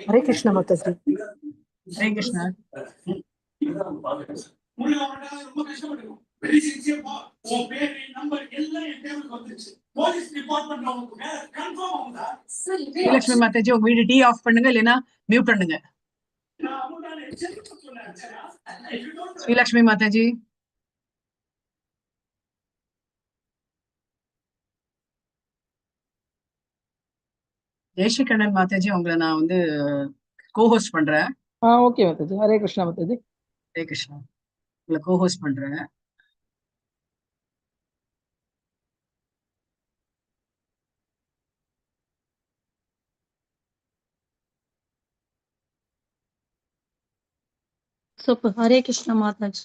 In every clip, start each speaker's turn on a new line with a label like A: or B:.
A: हरे कृष्णा माता जी।
B: हरे कृष्णा। லட்சுமி மாதாஜி உங்க வீடு டீ ஆஃப் பண்ணுங்க, இல்லைன்னா மியூட் பண்ணுங்க. ஸ்ரீலட்சுமி மாதாஜி. ஜெயஸ்ரீ கண்ணன் மாதாஜி, உங்களை நான் வந்து கோஹோஸ்ட் பண்றேன்.
A: ஓகே மாதாஜி. ஹரே கிருஷ்ணா மாதாஜி.
B: ஹரே கிருஷ்ணா. உங்களை கோஹோஸ்ட் பண்றேன்.
A: சூப்பர். ஹரே கிருஷ்ணா மாதாஜி.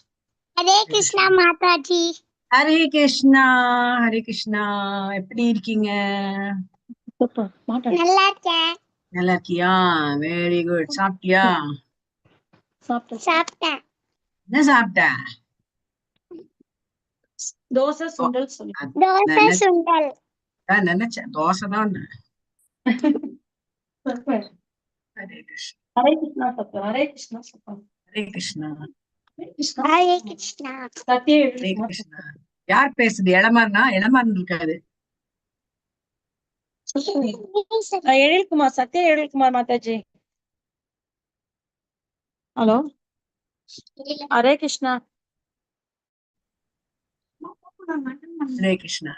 C: ஹரே கிருஷ்ணா மாதாஜி.
B: ஹரே கிருஷ்ணா. ஹரே கிருஷ்ணா. எப்படி இருக்கீங்க?
A: சூப்பர் மாதாஜி.
C: நல்லா இருக்கேன்.
B: நல்லா இருக்கியா? Very good. சாப்பிட்டியா?
C: சாப்பிட்டேன்.
B: என்ன சாப்பிட்ட?
A: தோசை சுண்டல் சொல்லி.
C: தோசை சுண்டல்.
B: நினைச்சேன் தோசை தான்.
A: Super.
B: Hare Krishna.
A: Hare Krishna super. Hare Krishna super.
B: Hare Krishna.
C: Hare Krishna.
B: Hare Krishna. யார் பேசுது? இளமாறனா? இளமாறன் இருக்காது.
A: எழில்குமார், சத்யா எழில்குமார் மாதாஜி. ஹலோ. ஹரே கிருஷ்ணா.
B: ஹரே கிருஷ்ணா.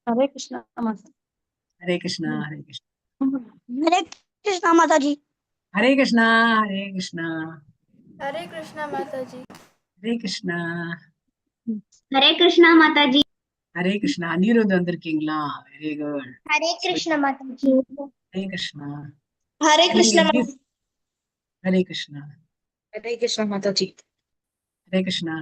A: ஹரே கிருஷ்ணா.
B: ஹரே கிருஷ்ணா. ஹரே கிருஷ்ணா.
C: ஹரே கிருஷ்ணா மாதாஜி.
B: ஹரே கிருஷ்ணா. ஹரே கிருஷ்ணா.
D: ஹரே கிருஷ்ணா மாதாஜி.
B: ஹரே கிருஷ்ணா.
C: ஹரே கிருஷ்ணா மாதாஜி.
B: ஹரே கிருஷ்ணா. அனிருத் வந்திருக்கீங்களா? Very good.
C: Hare Krishna Mataji.
B: Hare Krishna.
C: Hare Krishna.
B: Hare Krishna.
A: Hare Krishna Mataji.
B: Hare Krishna.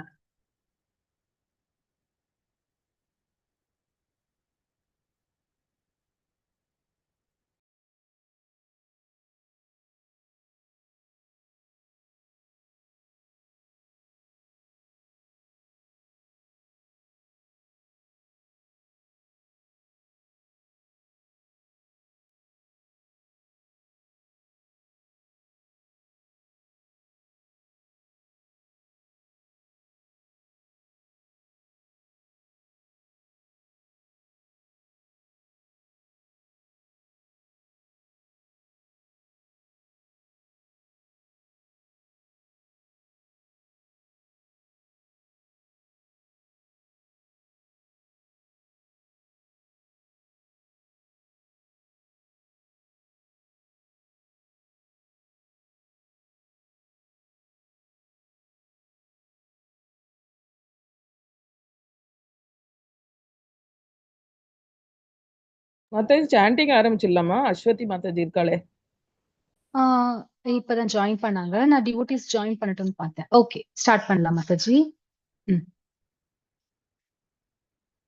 A: Mataji sanding ஆரம்பிச்சிடலாமா? Aswathi Mataji இருக்காளே.
E: இப்பதான் ஜாயின் பண்ணாங்க. நான் டிவோட்டிஸ் ஜாயின் பண்ணட்டும்னு பார்த்தேன். ஓகே, ஸ்டார்ட் பண்ணலாம் மாதாஜி.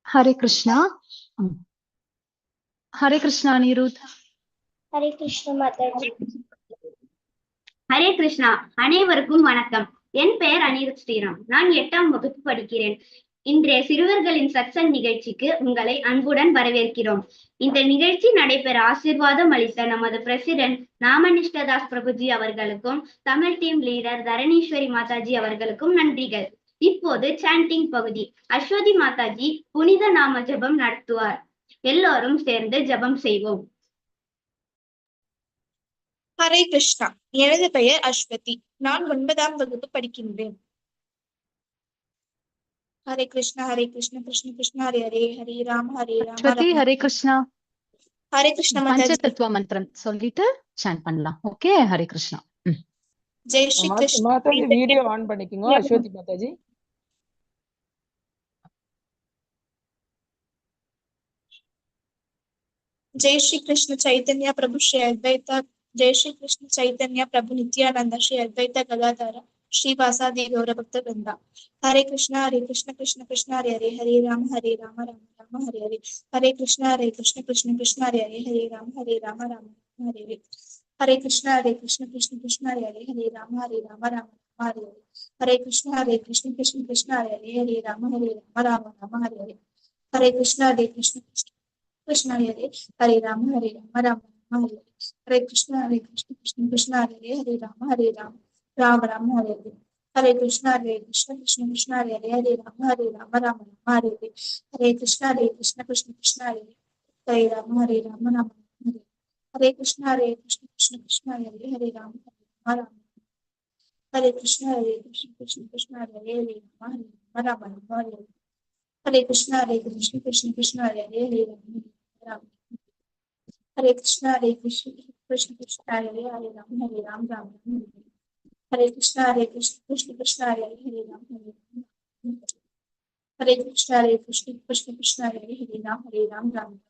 E: ஹரே கிருஷ்ணா. ஹரே கிருஷ்ணா அனிருத்.
C: ஹரே கிருஷ்ணா மாதாஜி.
F: ஹரே கிருஷ்ணா. அனைவருக்கும் வணக்கம். என் பெயர் அனிருத் ஸ்ரீராம். நான் 8ஆம் வகுப்பு படிக்கிறேன். இன்றைய சிறுவர்களின் சத்சங் நிகழ்ச்சிக்கு உங்களை அன்புடன் வரவேற்கிறோம். இந்த நிகழ்ச்சி நடைபெற ஆசீர்வாதம் அளித்த நமது பிரசிடென்ட் நாமநிஷ்டதாஸ் பிரபுஜி அவர்களுக்கும் தமிழ் டீம் லீடர் தரணீஸ்வரி மாதாஜி அவர்களுக்கும் நன்றிகள். இப்போது சாண்டிங் பகுதி. அஸ்வதி மாதாஜி புனித நாம ஜபம் நடத்துவார். எல்லோரும் சேர்ந்து ஜபம் செய்வோம்.
G: ஹரே கிருஷ்ணா. எனது பெயர் அஸ்வதி. நான் 9ஆம் வகுப்பு படிக்கின்றேன். ஹரே கிருஷ்ணா. ஹரே கிருஷ்ணா கிருஷ்ண கிருஷ்ணா ஹரே ஹரே, ஹரே ராம ஹரே ராம
E: அஸ்வதி, ஹரே கிருஷ்ணா.
G: ஹரே கிருஷ்ணா
E: பஞ்ச
G: மாதாஜி.
E: தத்துவ மந்திரம் சொல்லிட்டு சாண்ட் பண்ணலாம். Okay, Hare Krishna.
G: Jai Shri Krishna.
A: Mataji video on பண்ணிக்கோங்க. அஸ்வதி மாதாஜி.
G: ஜெய் ஸ்ரீ கிருஷ்ண சைதன்ய பிரபு ஸ்ரீ அத்வைதா. ஜெய் ஸ்ரீ கிருஷ்ண சைதன்ய பிரபு நித்யானந்த ஸ்ரீ அத்வைத கதாதார ஸ்ரீ வாசாதி கௌர பக்த Brinda. Hare Krishna. Hare Krishna Krishna Krishna Hare Hare, Hare Rama Rama Rama Hare Hare. Hare Krishna. Hare Krishna Krishna Krishna Hare Hare, Hare Rama Rama Hare Hare. Hare Krishna. Hare Krishna Krishna Krishna Hare Hare, Hare Rama Rama Hare Hare. Hare Krishna. Hare Krishna Krishna Krishna Hare Hare, Hare Rama Rama Hare Hare. Hare Krishna. Hare Krishna Krishna Krishna Hare Hare Rama Rama Rama Hare Krishna Krishna Krishna Hare Rama Rama Rama Hare Krishna Krishna Krishna Hare Rama Rama Rama Hare Krishna Krishna Krishna Hare Rama Rama Hare Krishna Krishna Krishna Hare Rama Rama Hare Krishna Krishna Krishna Hare Rama Rama Rama Hare Krishna Krishna Krishna Hare Rama Hare Krishna Krishna Krishna Hare Ram Ram Hare Krishna Krishna Krishna Hare Ram Hare Krishna Krishna Krishna Hare Ram Ram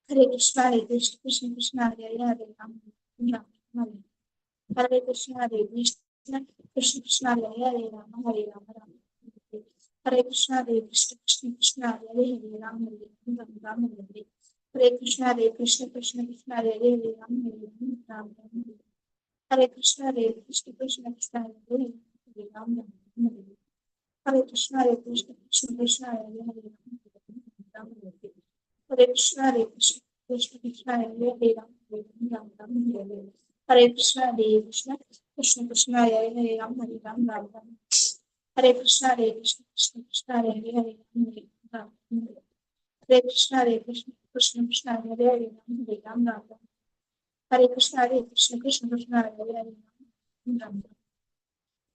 G: Hare Krishna Krishna Krishna Hare Ram Ram Hare Krishna Krishna Krishna Hare Ram Hare Krishna Krishna Krishna Hare Ram Ram Hare Krishna Krishna Krishna Hare Ram Hare Krishna Krishna Krishna Hare Ram Hare Krishna Krishna Krishna Hare Ram Hare Krishna Krishna Krishna Hare Ram Hare Krishna Krishna Krishna Krishna Hare Ram Hare Krishna Krishna Krishna Hare Ram Hare Krishna Krishna Krishna Hare Ram Hare Krishna Krishna Krishna Hare Ram Hare Krishna Krishna Krishna Krishna Hare Ram Hare Krishna Krishna Krishna Krishna Hare Ram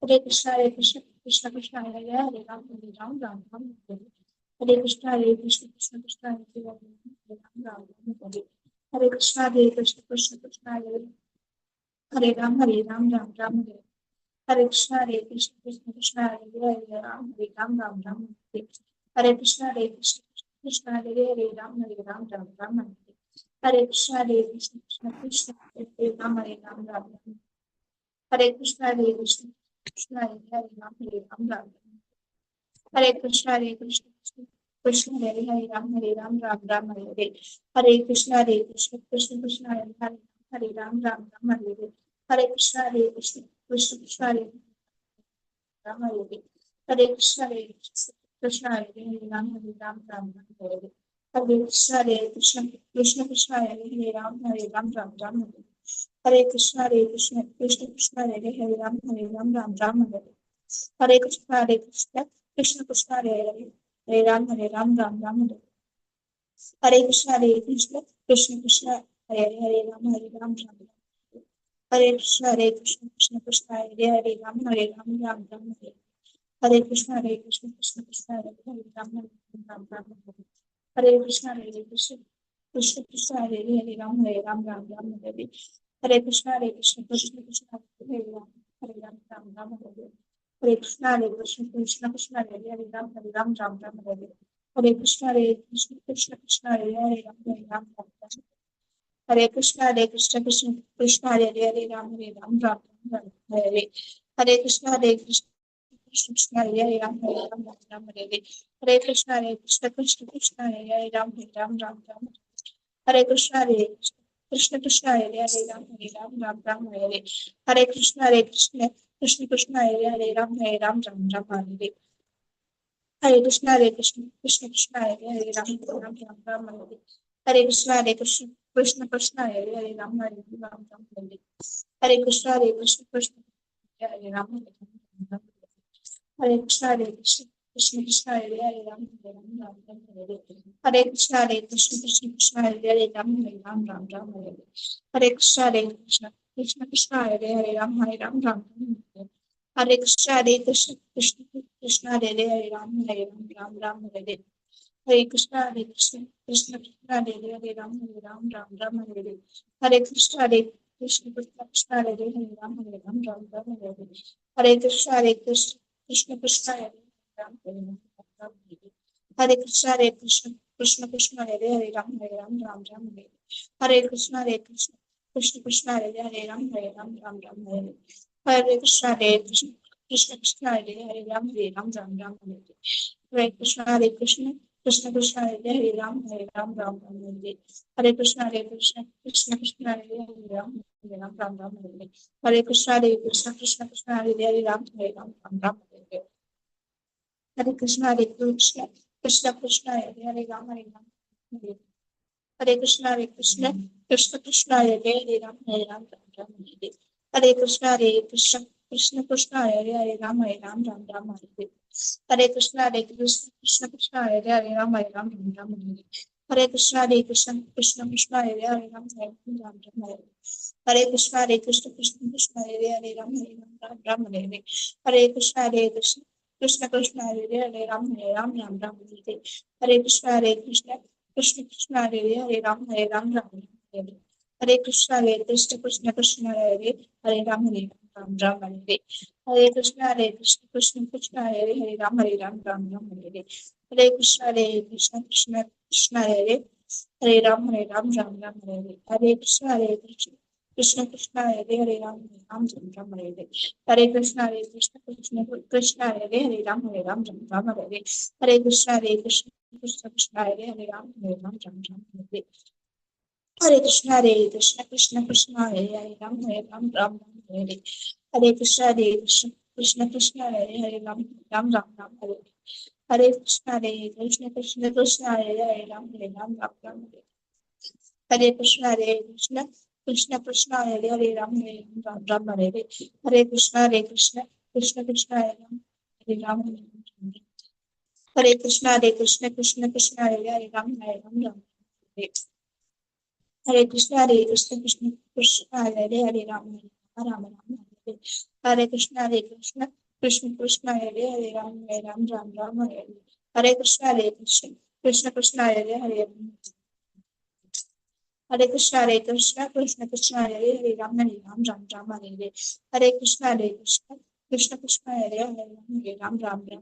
G: Hare Krishna Krishna Krishna Krishna Hare Ram Ram Hare Hare Krishna Krishna Krishna Krishna Hare Ram Hare Krishna Krishna Krishna Hare Ram Hare Krishna Krishna Krishna Krishna Hare Ram Hare Krishna Krishna Krishna Hare Ram Hare Krishna Krishna Krishna Hare Ram Ram Hare Hare Krishna Krishna Krishna Krishna Hare Ram Hare Hare Krishna Krishna Krishna Krishna Hare Ram Hare Krishna Krishna Hare Ram Hare Hare Krishna Krishna Krishna Krishna Hare Ram Ram Hare Krishna Krishna Krishna Krishna Hare Ram Ram Hare Krishna Krishna Krishna Krishna Hare Ram Ram Hare Krishna Krishna Krishna Krishna Hare Ram Hare Krishna Krishna Krishna Hare Ram Ram Hare Krishna Krishna Krishna Krishna Hare Ram Hare Krishna Krishna Krishna Krishna Hare Ram Hare Krishna Krishna Krishna Krishna Hare Ram Hare Krishna Krishna Krishna Krishna Hare Ram Hare Krishna Krishna Krishna Krishna Hare Ram Hare Krishna Krishna Krishna Krishna Hare Ram Hare Krishna Krishna Krishna Hare Ram Hare Krishna Krishna Krishna Krishna Hare Ram Hare Krishna Krishna Krishna Hare Ram Hare Krishna Krishna Krishna Krishna Hare Ram Hare Krishna Krishna Krishna Hare Ram Hare Krishna Krishna Krishna Krishna Hare Ram Hare Krishna Krishna Krishna Hare Ram Hare Krishna Krishna Krishna Krishna Hare Ram Hare Krishna Krishna Krishna Krishna Hare Ram Hare Krishna Krishna Krishna Krishna Hare Ram Hare Krishna Krishna Krishna Krishna Hare Ram Hare Krishna Krishna Krishna Krishna Hare Ram Hare Krishna Krishna Krishna Hare Ram Hare Krishna Krishna Krishna Krishna Hare Ram Hare Krishna Krishna Krishna Krishna Hare Ram Hare Krishna Krishna Krishna Krishna Hare Ram Hare Krishna Krishna Krishna Krishna Hare Ram Hare Krishna Krishna Krishna Krishna Hare Ram Hare Krishna Krishna Krishna Krishna Hare Ram Hare Krishna Krishna Krishna Krishna Hare Ram Hare Krishna Krishna Krishna Krishna Hare Ram हरे कृष्णा कृष्ण कृष्ण हरे राम राम राम हरे हरे कृष्णा कृष्ण कृष्ण हरे राम राम राम हरे हरे कृष्णा कृष्ण कृष्ण हरे राम राम राम हरे हरे कृष्णा कृष्ण कृष्ण हरे राम राम हरे हरे कृष्णा कृष्ण कृष्ण हरे राम राम हरे हरे कृष्णा कृष्ण कृष्ण हरे राम राम राम हरे हरे कृष्णा कृष्ण कृष्ण हरे राम राम हरे हरे कृष्णा कृष्ण कृष्ण हरे राम राम हरे हरे कृष्णा कृष्ण कृष्ण हरे राम राम हरे हरे कृष्णा कृष्ण कृष्ण हरे राम राम हरे हरे कृष्णा कृष्ण कृष्ण हरे राम राम हरे हरे कृष्णा कृष्ण कृष्ण हरे राम राम हरे हरे कृष्णा कृष्ण कृष्ण कृष्ण हरे राम राम हरे हरे कृष्णा कृष्ण कृष्ण हरे राम राम हरे हरे कृष्णा कृष्ण कृष्ण हरे राम राम हरे हरे कृष्णा कृष्ण कृष्ण हरे राम राम हरे हरे कृष्णा कृष्ण कृष्ण हरे राम राम हरे हरे कृष्णा कृष्ण कृष्ण हरे राम हरे कृष्णा कृष्ण कृष्ण हरे राम राम हरे हरे कृष्ण कृष्ण कृष्ण हरे राम हरे हरे कृष्ण कृष्ण कृष्ण हरे राम हरे हरे कृष्ण कृष्ण कृष्ण हरे हरे कृष्ण कृष्ण कृष्ण हरे राम राम हरे हरे कृष्ण कृष्ण कृष्ण हरे राम हरे कृष्ण कृष्ण कृष्ण हरे राम हरे हरे कृष्ण कृष्ण कृष्ण हरे राम हरे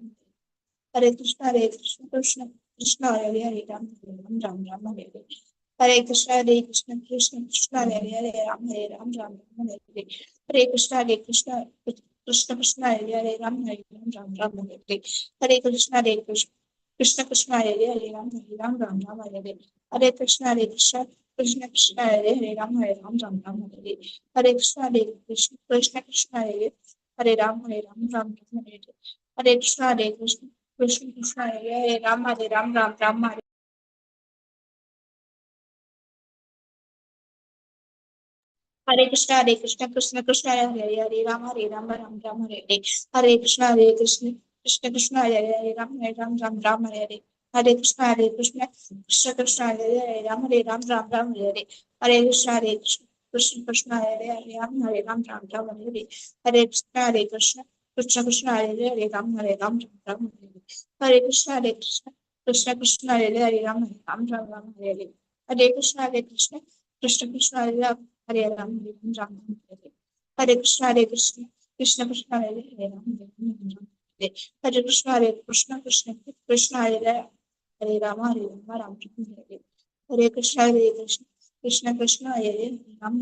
G: हरे कृष्ण कृष्ण कृष्ण कृष्ण हरे राम हरे हरे कृष्ण कृष्ण कृष्ण हरे राम हरे हरे कृष्ण कृष्ण कृष्ण हरे राम हरे हरे कृष्ण कृष्ण कृष्ण हरे राम हरे हरे कृष्ण कृष्ण कृष्ण हरे राम राम हरे हरे कृष्ण कृष्ण कृष्ण हरे राम राम हरे हरे कृष्ण कृष्ण कृष्ण हरे राम हरे हरे कृष्ण कृष्ण कृष्ण हरे राम राम हरे हरे कृष्ण कृष्ण कृष्ण हरे राम राम हरे हरे कृष्ण कृष्ण कृष्ण हरे राम राम हरे हरे कृष्ण कृष्ण कृष्ण हरे राम हरे हरे कृष्ण कृष्ण कृष्ण हरे राम हरे हरे कृष्ण कृष्ण कृष्ण हरे राम हरे हरे कृष्ण कृष्ण कृष्ण हरे राम राम हरे हरे कृष्ण कृष्ण कृष्ण हरे राम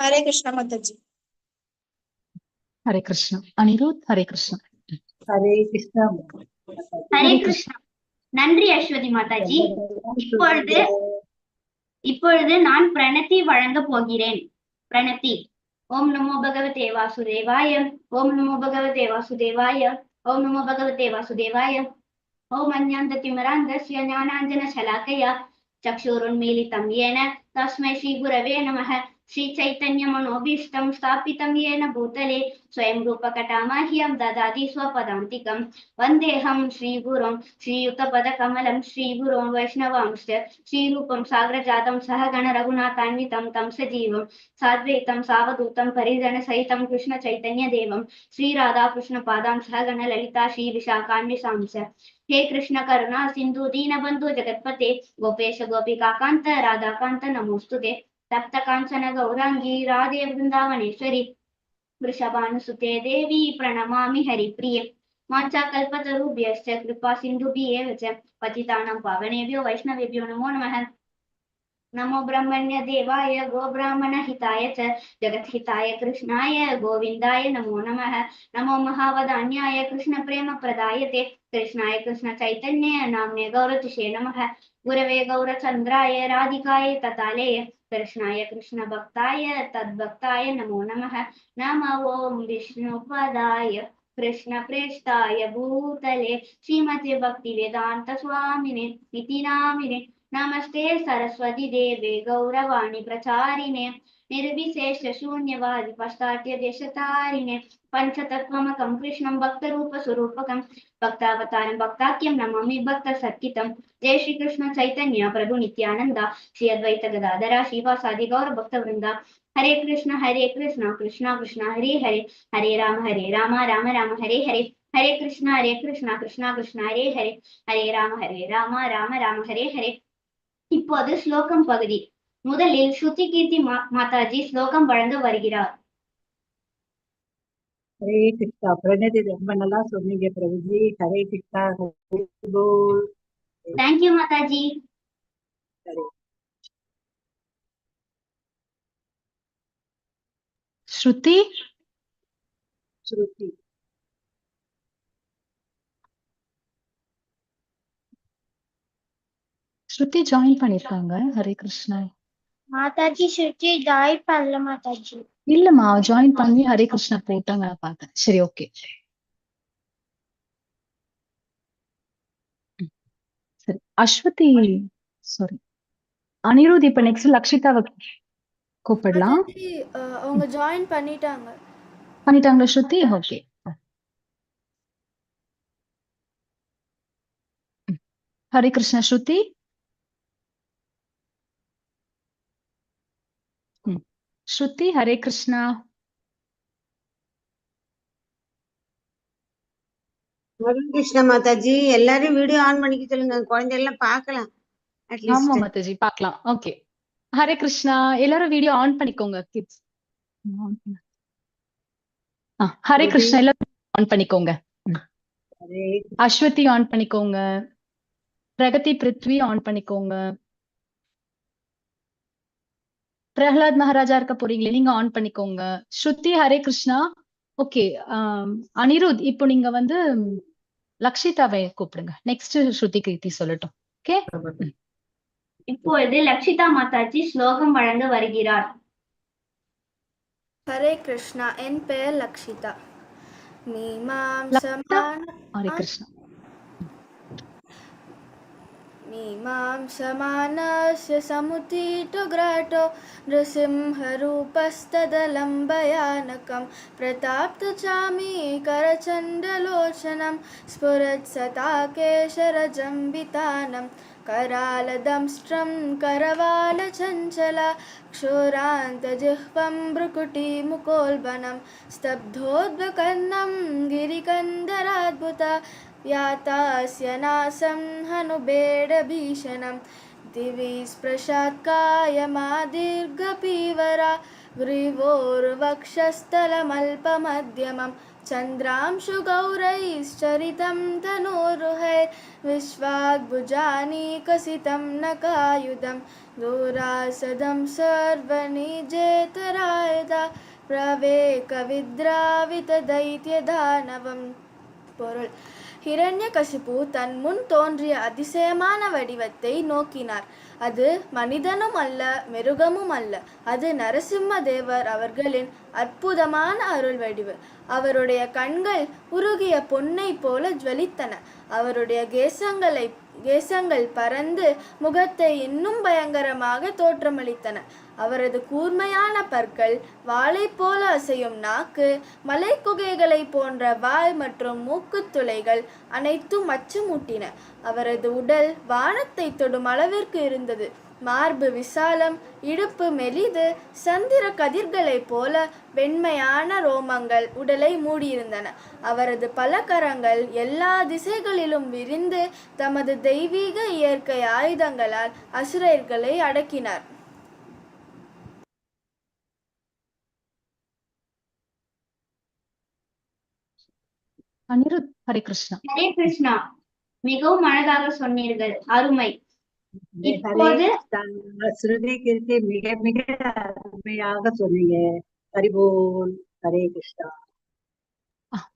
G: हरे कृष्ण माता जी
E: हरे कृष्ण अनिरुद्ध हरे कृष्ण
B: हरे कृष्णा
F: ஹரே கிருஷ்ணா. நன்றி அஸ்வதி மாதாஜி. இப்பொழுது இப்பொழுது நான் பிரணத்தி வழங்க போகிறேன். பிரணத்தி. ஓம் நமோ பகவதே வாசுதேவாய. ஓம் நமோ பகவதே வாசுதேவாய. ஓம் நமோ பகவதே வாசுதேவாய. ஓம் அஞ்ஞாந்ததிமிராந்தஸ்ய ஞானாஞ்சனசலாக்கயா चक्षुरुन्मीलितं येन तस्मै श्रीगुरवे नमः. श्रीचैतन्यमनोभीष्टं स्थापितं येन भूतले स्वयं रूपकटामाह्यं ददाति स्वपदान्तिकं. वन्देऽहं श्रीगुरुं श्रीयुतपदकमलं श्रीगुरों वैष्णवांश्च श्रीरूपं साग्रजातं सहगण रघुनाथान्वितं तं सजीवं साद्वैतं सावधूतं परिजनसहितं कृष्णचैतन्यदेवं श्रीराधाकृष्णपादां सहगण ललिता श्रीविशाखान्वितांश्च. हे कृष्ण करुणा सिंधु दीनबंधु जगत्पते गोपेश गोपिकाकांत राधाकांत नमोस्तुते. तप्त कांचन गौरांगी राधे वृंदावनेश्वरी वृषभानुसुते देवी प्रणमामि हरिप्रिये. वाञ्छाकल्पतरुभ्यश्च कृपा सिन्धुभ्येव च पतितानां पावनेभ्यो वैष्णवेभ्यो नमो नमः. नमो ब्रह्मण्य देवाय गो ब्राह्मण हिताय च जगद्हिताय कृष्णाय गोविन्दाय नमो नमः. नमो महावदान्याय कृष्ण प्रेम प्रदायते कृष्णाय कृष्ण चैतन्य नाम्ने गौरतिषे नमः. गुरवे गौरचन्द्राय राधिकाय तताले कृष्णाय कृष्ण भक्ताय तद्भक्ताय नमो नमः. नमो ओं विष्णुपदाय कृष्ण प्रेष्ठाय भूतले श्रीमते भक्ति वेदांत स्वामिने इति नामिने नमस्ते सरस्वती देवे गौरवाणी प्रचारिणे निर्विशेष शून्यवादि पश्चात्य देशतारिणे पंचतत्वमकं कृष्णं भक्तरूप स्वरूपकं भक्तावतारं भक्ताख्यं नमामि भक्त सत्कितं जय श्री कृष्ण चैतन्य प्रभु नित्यानंद श्री अद्वैत गदाधर श्रीवासादि गौर भक्त वृंदा हरे कृष्ण कृष्ण कृष्ण हरे हरे हरे राम राम राम हरे हरे हरे कृष्ण कृष्ण कृष्ण हरे हरे राम राम राम हरे हरे இப்போது ஸ்லோகம் பகுதி. முதலில் ஸ்ருதி கீர்த்தி மாதாஜி ஸ்லோகம் வழங்க வருகிறார்.
H: ஹரே கிருஷ்ணா. பிரணதி ரொம்ப நல்லா சொன்னீங்க பிரபுஜி. ஹரே கிருஷ்ணா. ஹரே போல்.
F: தேங்க்யூ மாதாஜி.
H: ஹரே
E: ஸ்ருதி
H: ஸ்ருதி.
E: ஸ்ருதி ஜாயின் பண்ணிருக்காங்க. ஹரே கிருஷ்ணா.
C: மாதாஜி ஸ்ருதி ஜாய் பண்ணல மாதாஜி.
E: இல்லம்மா, ஜாயின் பண்ணி ஹரே கிருஷ்ணா போட்டாங்க, நான் பார்த்தேன். சரி, ஓகே. சரி, அஸ்வதி, சாரி, அனிருத். இப்ப நெக்ஸ்ட் லக்ஷிதாவை கூப்பிடலாம்.
D: மாதாஜி அவங்க ஜாயின் பண்ணிட்டாங்க.
E: பண்ணிட்டாங்களா ஸ்ருதி? ஓகே. ஹரே கிருஷ்ணா ஸ்ருதி. ஸ்ருதி, ஹரே கிருஷ்ணா.
I: ஹரே கிருஷ்ண மாதாஜி. எல்லாரும் வீடியோ ஆன் பண்ணிக்க சொல்லுங்க, குழந்தை எல்லாம் பார்க்கலாம்.
E: ஆமா
I: அட்லீஸ்ட்
E: மாதாஜி, பார்க்கலாம். ஓகே. ஹரே கிருஷ்ணா. எல்லாரும் வீடியோ ஆன் பண்ணிக்கோங்க கிட்ஸ். ஹரே கிருஷ்ணா. எல்லாரும் ஆன் பண்ணிக்கோங்க.
H: ஹரே
E: அஸ்வதி ஆன் பண்ணிக்கோங்க. பிரகதி பிருத்வி ஆன் பண்ணிக்கோங்க. பிரஹ்லாத் மகாராஜா இருக்க போறீங்களே, நீங்க ஆன் பண்ணிக்கோங்க. ஸ்ருதி, ஹரே கிருஷ்ணா. ஓகே. அனிருத், இப்போ நீங்க வந்து லக்ஷிதாவை கூப்பிடுங்க. நெக்ஸ்ட் ஸ்ருதி கீர்த்தி சொல்லட்டும். ஓகே.
F: இப்பொழுது லக்ஷிதா மாதாஜி ஸ்லோகம் வழங்க வருகிறார்.
D: ஹரே கிருஷ்ணா. என் பெயர் லக்ஷிதா.
E: ஹரே கிருஷ்ணா.
D: मीमांसमानस्य समुत्थितोग्रातो नृसिंहरूपस्तदलं भयानकं प्रताप्तचामीकरचण्डलोचनं स्फुरत्सताकेशरजम्बितानं करालदंष्ट्रं करवालचञ्चला क्षोरान्तजिह्वं भ्रुकुटिमुकोल्बनं स्तब्धोद्वकर्णं गिरिकन्दराद्भुता व्यातास्य नासं हनुबेडभीषणं दिवि स्पृशात्कायमादीर्घपीवरा ग्रीवोर्वक्षस्थलमल्पमध्यमं चन्द्रांशुगौरैश्चरितं तनोरुहैर्विश्वाग्भुजानीकसितं नकायुधं दूरासदं सर्वनिजेतरायदा प्रवेकविद्रावितदैत्यदानवम्. பொருள்: ஹிரண்யகசிபு தன் முன் தோன்றிய அதிசயமான வடிவத்தை நோக்கினார். அது மனிதனும் அல்ல, மிருகமும் அல்ல. அது நரசிம்ம தேவர் அவர்களின் அற்புதமான அருள் வடிவு. அவருடைய கண்கள் உருகிய பொன்னை போல ஜுவலித்தன. அவருடைய கேசங்கள் பறந்து முகத்தை இன்னும் பயங்கரமாக தோற்றமளித்தன. அவரது கூர்மையான பற்கள், வாளை போல அசையும் நாக்கு, மலை குகைகளை போன்ற வாய் மற்றும் மூக்குத்துளைகள் அனைத்தும் அச்சமூட்டின. அவரது உடல் வானத்தை தொடும் அளவிற்கு இருந்தது. மார்பு விசாலம், இடுப்பு மெலிது, சந்திர கதிர்களைப் போல வெண்மையான ரோமங்கள் உடலை மூடியிருந்தன. அவரது பல கரங்கள் எல்லா திசைகளிலும் விரிந்து தமது தெய்வீக இயற்கை ஆயுதங்களால் அசுரர்களை அடக்கினார்.
E: அனிருத், ஹரே கிருஷ்ணா.
F: ஹரே கிருஷ்ணா. மிகவும் அழகாக சொன்னீர்கள், அருமை. இப்போது
H: ஸ்ருதி கீர்த்தி மிக மிக அருமையாக சொன்னீங்க. ஹரிபோல். ஹரே கிருஷ்ணா.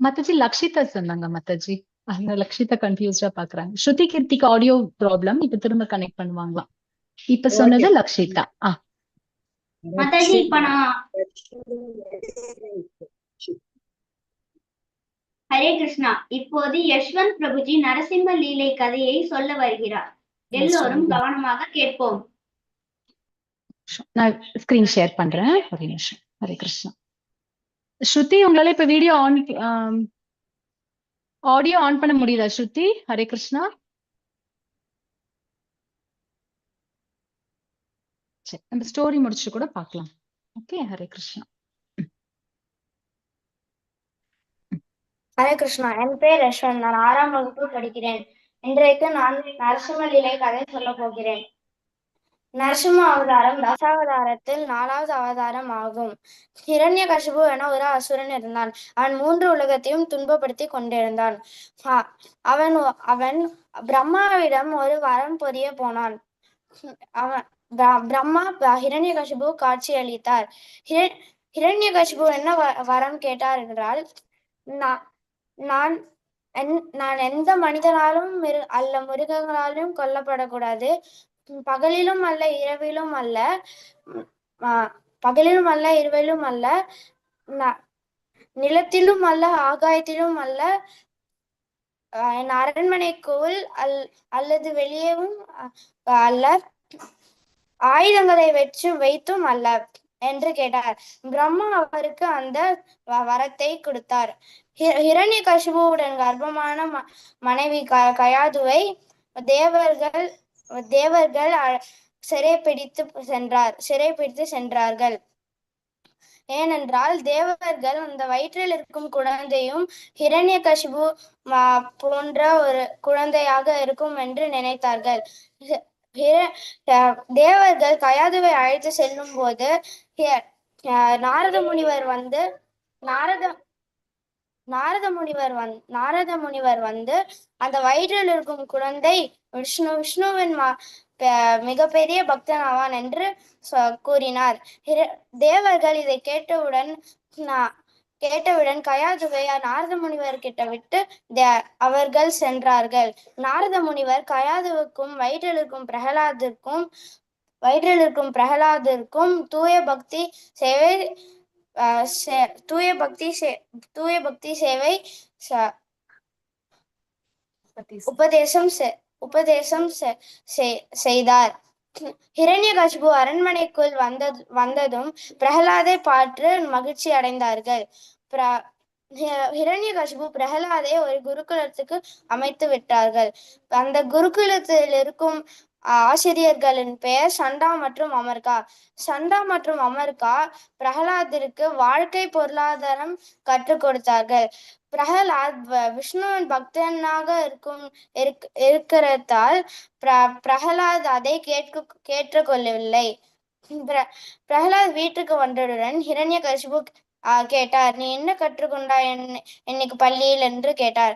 E: மத்தாஜி லக்ஷிதா சொன்னாங்க. மத்தாஜி அந்த லக்ஷிதா கன்ஃபியூஸ்டா பாக்குறாங்க. ஸ்ருதி கீர்த்திக்கு ஆடியோ ப்ராப்ளம். இப்ப திரும்ப கனெக்ட் பண்ணுவாங்களாம். இப்ப சொன்னது லக்ஷிதா.
F: மாதாஜி, இப்ப நான் ஹரே கிருஷ்ணா. இப்போது யஷ்வந்த் பிரபுஜி நரசிம்ம லீலை கதையை சொல்ல வருகிறார். எல்லோரும் கவனமாக கேட்போம்.
E: நான் ஸ்கிரீன் ஷேர் பண்றேன் ஒரு நிமிஷம். ஹரே கிருஷ்ணா. ஸ்ருதி, உங்களால இப்ப வீடியோ ஆடியோ ஆன் பண்ண முடியுதா ஸ்ருதி? ஹரே கிருஷ்ணா. சரி, நம்ம ஸ்டோரி முடிச்சு கூட பார்க்கலாம். ஓகே, ஹரே கிருஷ்ணா.
C: ஹரே கிருஷ்ணா. என் பேர் யஷ்வந்த். நான் 6ஆம் வகுப்பு படிக்கிறேன். இன்றைக்கு நான் நரசிம்ம லீலை கதை சொல்ல போகிறேன். நரசிம்ம அவதாரம் தசாவதாரத்தில் 4வது அவதாரம் ஆகும். ஹிரண்யகசிபு என ஒரு அசுரன் இருந்தான். அவன் 3 உலகத்தையும் துன்பப்படுத்தி கொண்டிருந்தான். அவன் அவன் பிரம்மாவிடம் ஒரு வரம் பொரிய போனான். அவன் பிரம்மா ஹிரண்யகசிபு காட்சி அளித்தார். ஹிரண்யகசிபு என்ன வரம் கேட்டார் என்றால், நான் எந்த மனிதனாலும் அல்ல மிருகங்களாலும் கொல்லப்படக்கூடாது. பகலிலும் அல்ல இரவிலும் அல்ல, பகலிலும் அல்ல இரவிலும் அல்ல, நிலத்திலும் அல்ல ஆகாயத்திலும் அல்ல, என் அரண்மனைக்குள் அல்லது வெளியேவும் அல்ல, ஆயுதங்களை வைத்தும் அல்ல என்று கேட்டார். பிரம்மா அவருக்கு அந்த வரத்தை கொடுத்தார். ஹிரண்யகசிபுவுடன் கர்ப்பமான மனைவி கயாதுவை தேவர்கள் சிறைப்பிடித்து சென்றார்கள். ஏனென்றால் தேவர்கள் அந்த வயிற்றில் இருக்கும் குழந்தையும் ஹிரண்யகசிபு போன்ற ஒரு குழந்தையாக இருக்கும் என்று நினைத்தார்கள். தேவர்கள் கயாதுவை அழைத்து செல்லும் போது நாரத முனிவர் வந்து அந்த வயிற்றில் இருக்கும் குழந்தை விஷ்ணுவின் மிகப்பெரிய பக்தன் ஆவான் என்று கூறினார். தேவர்கள் இதை கேட்டவுடன் கயாதுவை நாரத முனிவர் கிட்ட விட்டு அவர்கள் சென்றார்கள். நாரத முனிவர் கயாதுவுக்கும் வயிற்றில் இருக்கும் பிரகலாதிற்கும் தூய பக்தி சேவை உபதேசம் செய்தார். ஹிரண்யகசிபு அரண்மனைக்குள் வந்ததும் பிரகலாதை பார்த்து மகிழ்ச்சி அடைந்தார்கள். ஹிரண்யகசிபு பிரகலாதை ஒரு குருகுலத்துக்கு அமைத்து விட்டார்கள். அந்த குருகுலத்தில் இருக்கும் ஆசிரியர்களின் பெயர் சண்டா மற்றும் அமர்கா. சண்டா மற்றும் அமர்கா பிரகலாதிற்கு வாழ்க்கை பொருளாதாரம் கற்றுக் கொடுத்தார்கள். பிரகலாத் விஷ்ணுவின் பக்தனாக இருக்கிறதால் பிரகலாத் அதை கேட்டுக்கொள்ளவில்லை. பிரகலாத் வீட்டுக்கு வந்தவுடன் ஹிரண்யகசிபு கேட்டார், நீ என்ன கற்றுக்கொண்டாய் இன்னைக்கு பள்ளியில் என்று கேட்டார்.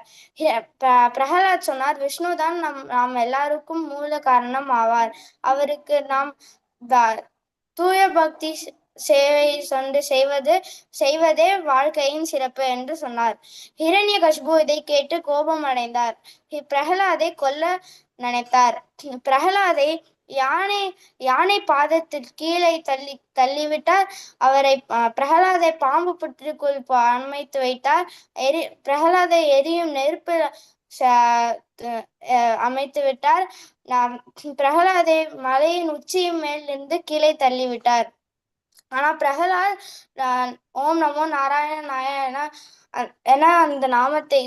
C: பிரகலாத் சொன்னார், விஷ்ணுதான் நாம் எல்லாருக்கும் மூல காரணம் ஆவார். அவருக்கு நாம் தூய பக்தி சேவை தொண்டு செய்வதே வாழ்க்கையின் சிறப்பு என்று சொன்னார். ஹிரண்யகசிபு இதை கேட்டு கோபம் அடைந்தார். பிரகலாதை கொல்ல நினைத்தார். பிரகலாதை யானை பாதத்தில் கீழே தள்ளிவிட்டார். பிரகலாதை பாம்பு புற்றுக்குள் அமைத்து வைத்தார். பிரகலாதை எரியும் நெருப்பு அமைத்து விட்டார். பிரகலாதை மலையின் உச்சியின் மேல் இருந்து கீழே தள்ளிவிட்டார். ஆனா பிரகலாத் ஓம் நமோ நாராயண என அந்த நாமத்தை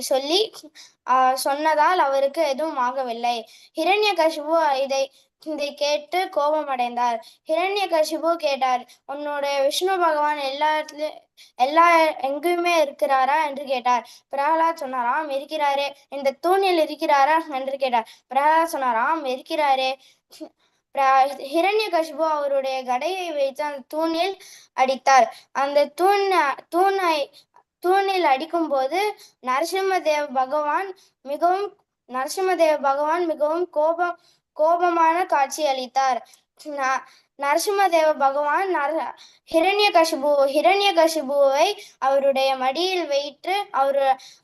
C: சொன்னதால் அவருக்கு எதுவும் ஆகவில்லை. ஹிரண்யகசிபு இதை கேட்டு கோபம் அடைந்தார். ஹிரண்யகசிபு கேட்டார், உன்னுடைய விஷ்ணு பகவான் எங்குமே இருக்கிறாரா என்று கேட்டார். பிரகலாத் சொன்னாராம், இருக்கிறாரே. இந்த தூணில் இருக்கிறாரா என்று கேட்டார். பிரகலாத் சொன்னாராம், இருக்கிறாரே. ஹிரண்யகசிபு அவருடைய கடையை வைத்து அந்த தூணில் அடித்தார். அந்த தூணில் அடிக்கும் போது நரசிம்மதேவ பகவான் மிகவும் கோபமான காட்சி அளித்தார். நரசிம்மதேவ பகவான் ஹிரண்யகசிபுவை அவருடைய மடியில் வைத்து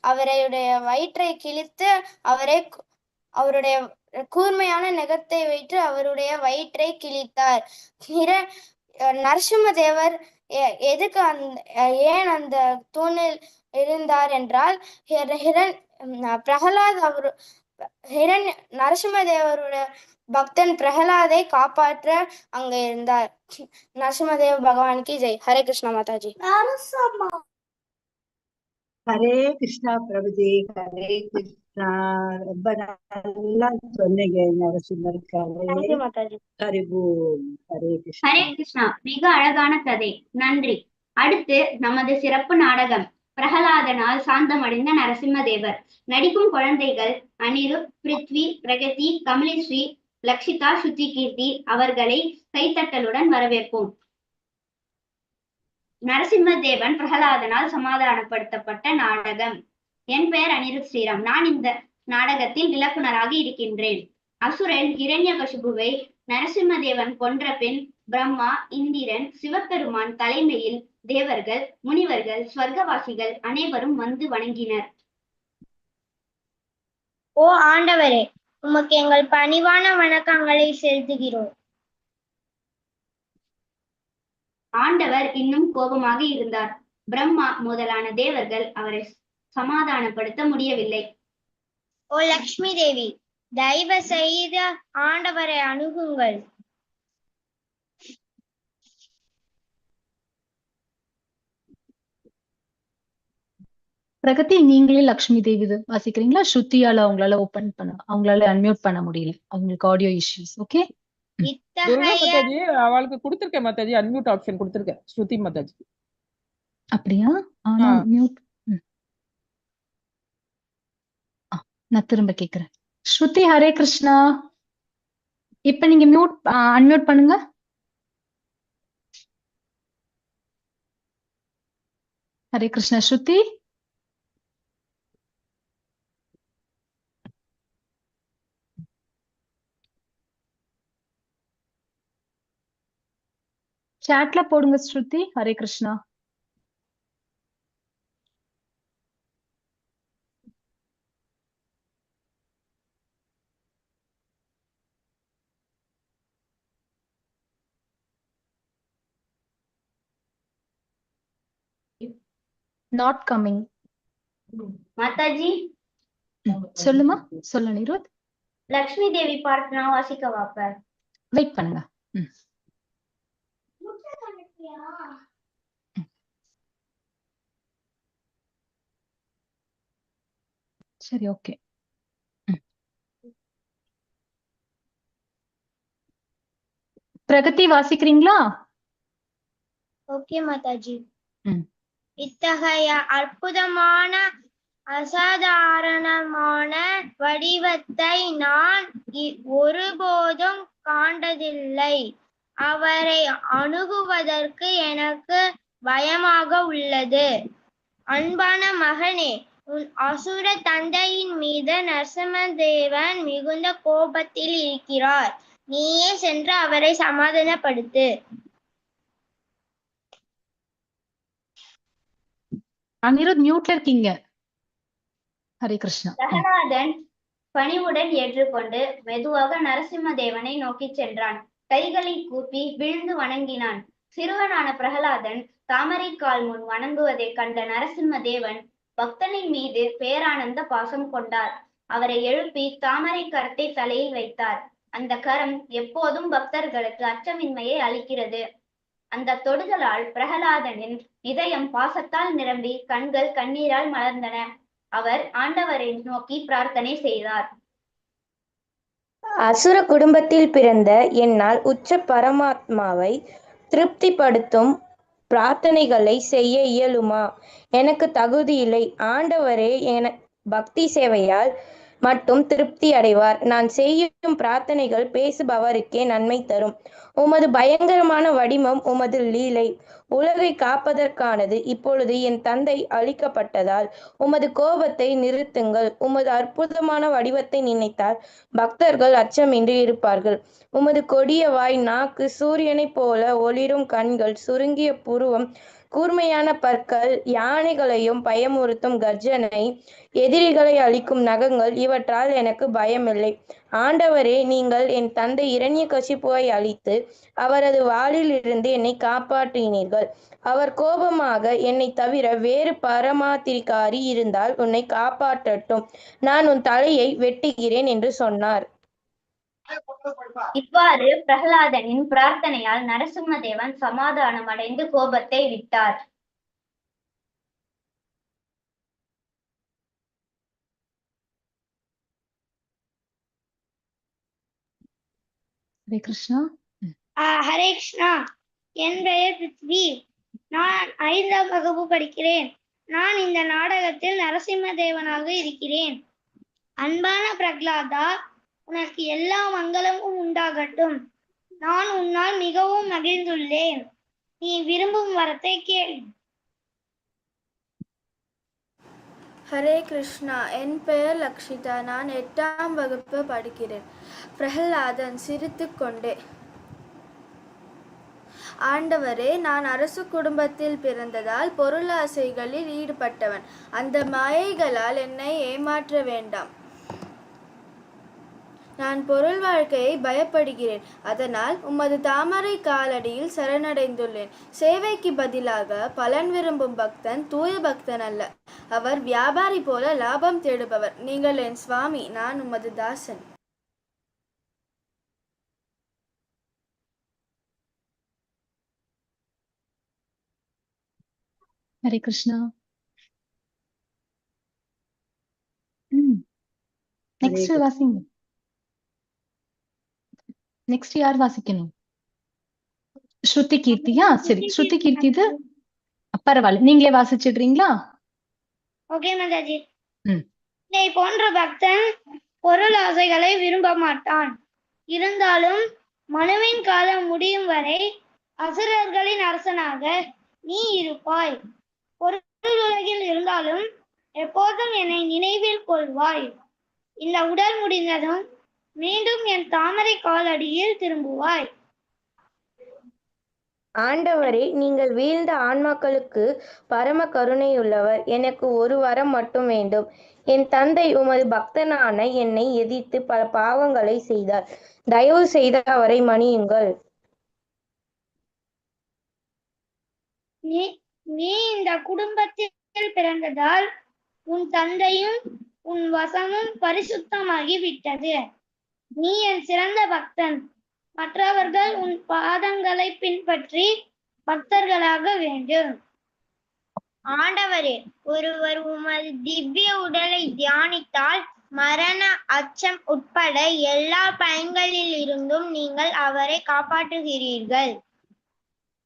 C: அவருடைய வயிற்றை கிழித்து அவருடைய கூர்மையான நகத்தை வைத்து அவருடைய வயிற்றை கிழித்தார். நரசிம்மதேவர் ஏன் அந்த இருந்தார் என்றால் பிரகலாத் நரசிம்மதேவருடைய பக்தன் பிரகலாதை காப்பாற்ற அங்க இருந்தார். நரசிம்மதேவ பகவானுக்கு ஜெய். ஹரே கிருஷ்ணா மாதாஜி.
H: ஹரே கிருஷ்ணா பிரபுஜி, ஹரே கிருஷ்ணா. ரொம்ப நல்லா சொன்னீங்க நரசிம்மர் கதை.
C: தேங்க்யூ மாதாஜி.
H: ஹரிபூ. ஹரே கிருஷ்ணா.
F: ஹரே கிருஷ்ணா. மிக அழகான கதை, நன்றி. அடுத்து நமது சிறப்பு நாடகம் பிரகலாதனால் சாந்தமடைந்த நரசிம்மதேவர். நடிக்கும் குழந்தைகள் அனிருத், பிருத்வி, பிரகதி, கமலேஸ்ரீ, லக்ஷிதா, ஸ்ருதி கீர்த்தி அவர்களை கைத்தட்டலுடன் வரவேற்போம். நரசிம்மதேவன் பிரகலாதனால் சமாதானப்படுத்தப்பட்ட நாடகம். என் பெயர் அனிருத் ஸ்ரீராம். நான் இந்த நாடகத்தில் விளக்குனராக இருக்கின்றேன். அசுரன் ஹிரண்யகசிபுவை நரசிம்மதேவன் கொன்ற பின் பிரம்மா, இந்திரன், சிவபெருமான் தலைமையில் தேவர்கள், முனிவர்கள், ஸ்வர்க்கவாசிகள் அனைவரும் வந்து வணங்கினர்.
C: ஓ ஆண்டவரே, உமக்கு எங்கள் பணிவான வணக்கங்களை செலுத்துகிறோம்.
F: ஆண்டவர் இன்னும் கோபமாக இருந்தார். பிரம்மா முதலான தேவர்கள் அவரை சமாதானப்படுத்த முடியவில்லை.
C: ஓ லக்ஷ்மி தேவி, தயவு செய்து ஆண்டவரை அணுகுங்கள்.
E: பிரகதி, நீங்களே லக்ஷ்மி தேவி வாசிக்கிறீங்களா? ஸ்ருதியால அவங்களால அன்மியூட் பண்ண முடியல, அவங்களுக்கு audio issues. Okay,
A: Durga Mataji அவளுக்கு கொடுத்திருக்கேன் மாதாஜி, அன்மியூட் ஆப்ஷன் கொடுத்திருக்கேன் ஸ்ருதி மாதாஜி.
E: அப்படியா? ஆனா மியூட். நான் திரும்ப கேக்குறேன். ஸ்ருதி, ஹரே கிருஷ்ணா. இப்ப நீங்க அன்மியூட் பண்ணுங்க. ஹரே கிருஷ்ணா. ஸ்ருதி, சாட்ல போடுங்க. ஸ்ருதி, ஹரே கிருஷ்ணா. Not coming.
F: மாதாஜி,
E: சொல்லுமா, சொல்லு நிருத்.
F: லக்ஷ்மி தேவி பிரார்த்தனா வாசிக்க வாப்ப.
E: வெயிட் பண்ணுங்க. சரி, ஓகே. பிரகதி வாசிக்கிறீங்களா?
C: ஓகே மாதாஜி.
E: ம்.
C: இத்தகைய அற்புதமான அசாதாரணமான வடிவத்தை நான் ஒருபோதும் காண்டதில்லை. அவரை அணுகுவதற்கு எனக்கு பயமாக உள்ளது. அன்பான மகனே, உன் அசுர தந்தையின் மீது நரசிம்மதேவன் மிகுந்த கோபத்தில் இருக்கிறார். நீயே சென்று அவரை சமாதானப்படுத்து.
E: அனிருத் மியூட்ல இருக்கீங்க. ஹரே கிருஷ்ணா.
F: பிரகலாதன் பணிவுடன் ஏற்றுக்கொண்டு மெதுவாக நரசிம்மதேவனை நோக்கி சென்றான். கைகளை கூப்பி விழுந்து வணங்கினான். சிறுவனான பிரகலாதன் தாமரைக்கால் முன் வணங்குவதை கண்ட நரசிம்மதேவன் பக்தனின் மீது பேரானந்த பாசம் கொண்டார். அவரை எழுப்பி தாமரை கரத்தை தலையில் வைத்தார். அந்த கரம் எப்போதும் பக்தர்களுக்கு அச்சமின்மையை அளிக்கிறது. அந்த தொடுதலால் பிரகலாதனின் இதயம் பாசத்தால் நிரம்பி கண்கள் கண்ணீரால் மலர்ந்தன. அவர் ஆண்டவரை நோக்கி பிரார்த்தனை செய்தார்.
C: அசுர குடும்பத்தில் பிறந்த என்னால் உச்ச பரமாத்மாவை திருப்திப்படுத்தும் பிரார்த்தனைகளை செய்ய இயலுமா? எனக்கு தகுதி இல்லை. ஆண்டவரே என பக்தி சேவையால் மட்டும் திருப்தி அடைவார். நான் செய்யும் பிரார்த்தனைகள் பேசுபவருக்கே நன்மை தரும். உமது பயங்கரமான வடிவம் உமது லீலை உலகை காப்பதற்கானது. இப்பொழுது என் தந்தை அழிக்கப்பட்டதால் உமது கோபத்தை நிறுத்துங்கள். உமது அற்புதமான வடிவத்தை நினைத்தால் பக்தர்கள் அச்சமின்றி இருப்பார்கள். உமது கொடிய வாய், நாக்கு, சூரியனைப் போல ஒளிரும் கண்கள், சுருங்கிய புருவம்,
J: கூர்மையான பற்கள், யானைகளையும் பயமுறுத்தும் கர்ஜனை, எதிரிகளை அழிக்கும் நகங்கள், இவற்றால் எனக்கு பயமில்லை. ஆண்டவரே, நீங்கள் என் தந்தை இரண்யகசிப்புவை அழித்து அவரது வாளில் இருந்து என்னை காப்பாற்றினீர்கள். அவர் கோபமாக என்னை தவிர வேறு பரமாதிகாரி இருந்தால் உன்னை காப்பாற்றட்டும். நான் உன் தலையை வெட்டுகிறேன் என்று சொன்னார்.
F: இவ்வாறு பிரகலாதனின் பிரார்த்தனையால் நரசிம்மதேவன் சமாதானம் அடைந்து கோபத்தை விட்டார்.
E: ஹரே கிருஷ்ணா.
C: ஹரே கிருஷ்ணா. என் பெயர் பிருத்வி. நான் 5ஆம் வகுப்பு படிக்கிறேன். நான் இந்த நாடகத்தில் நரசிம்மதேவனாக இருக்கிறேன். அன்பான பிரகலாதா, உனக்கு எல்லா மங்களமும் உண்டாகட்டும். நான் உன்னால் மிகவும் மகிழ்ந்துள்ளேன். நீ விரும்பும் வரத்தை கேள்.
D: ஹரே கிருஷ்ணா. என் பெயர் லக்ஷிதா. நான் 8ஆம் வகுப்பு படிக்கிறேன். பிரகலாதன் சிரித்துக்கொண்டே, ஆண்டவரே, நான் அரசு குடும்பத்தில் பிறந்ததால் பொருளாசைகளில் ஈடுபட்டவன். அந்த மாயைகளால் என்னை ஏமாற்ற வேண்டாம். நான் பொருள் வாழ்க்கையை பயப்படுகிறேன். அதனால் உமது தாமரை காலடியில் சரணடைந்துள்ளேன். சேவைக்கு பதிலாக பலன் விரும்பும் பக்தன் தூய பக்தன் அல்ல. அவர் வியாபாரி போல லாபம் தேடுபவர். நீங்கள் என் சுவாமி, நான் உமது தாசன்.
E: ஹரே கிருஷ்ணா. நெக்ஸ்ட் வாசிங்க. நெக்ஸ்ட் யார் வாசிக்கணும்? ஸ்ருதி கீர்த்தியா? சரி, ஸ்ருதி கீர்த்தி இது பரவாயில்ல, நீங்களே வாசிச்சிடுறீங்களா?
C: ஓகே மாதாஜி.
E: ம்.
C: இதை போன்ற பக்தன் பொருள் ஆசைகளை விரும்ப மாட்டான். இருந்தாலும் மனுவின் காலம் முடியும் வரை அசுரர்களின் அரசனாக நீ இருப்பாய். பொருள் உலகில் இருந்தாலும் எப்போதும் என்னை நினைவில் கொள்வாய். இந்த உடல் முடிந்ததும் மீண்டும் என் தாமரை காலடியில் திரும்புவாய்.
J: ஆண்டவரே, நீங்கள் வீழ்ந்த ஆன்மாக்களுக்கு பரம கருணையுள்ளவர். எனக்கு ஒரு வரம் மட்டும் வேண்டும். என் தந்தை உமது பக்தனான என்னை எதிர்த்து பல பாவங்களை செய்தார். தயவு செய்து அவரை மன்னியுங்கள்.
C: நீ இந்த குடும்பத்தில் பிறந்ததால் உன் தந்தையும் உன் வசமும் பரிசுத்தமாகி விட்டது. நீ என் சிறந்த பக்தன். மற்றவர்கள் உன் பாதங்களை பின்பற்றி பக்தர்களாக வேண்டும். ஆண்டவரே, ஒருவர் உமது திவ்ய உடலை தியானித்தால் மரண அச்சம் உட்பட எல்லா பயன்களில் இருந்தும் நீங்கள் அவரை காப்பாற்றுகிறீர்கள்.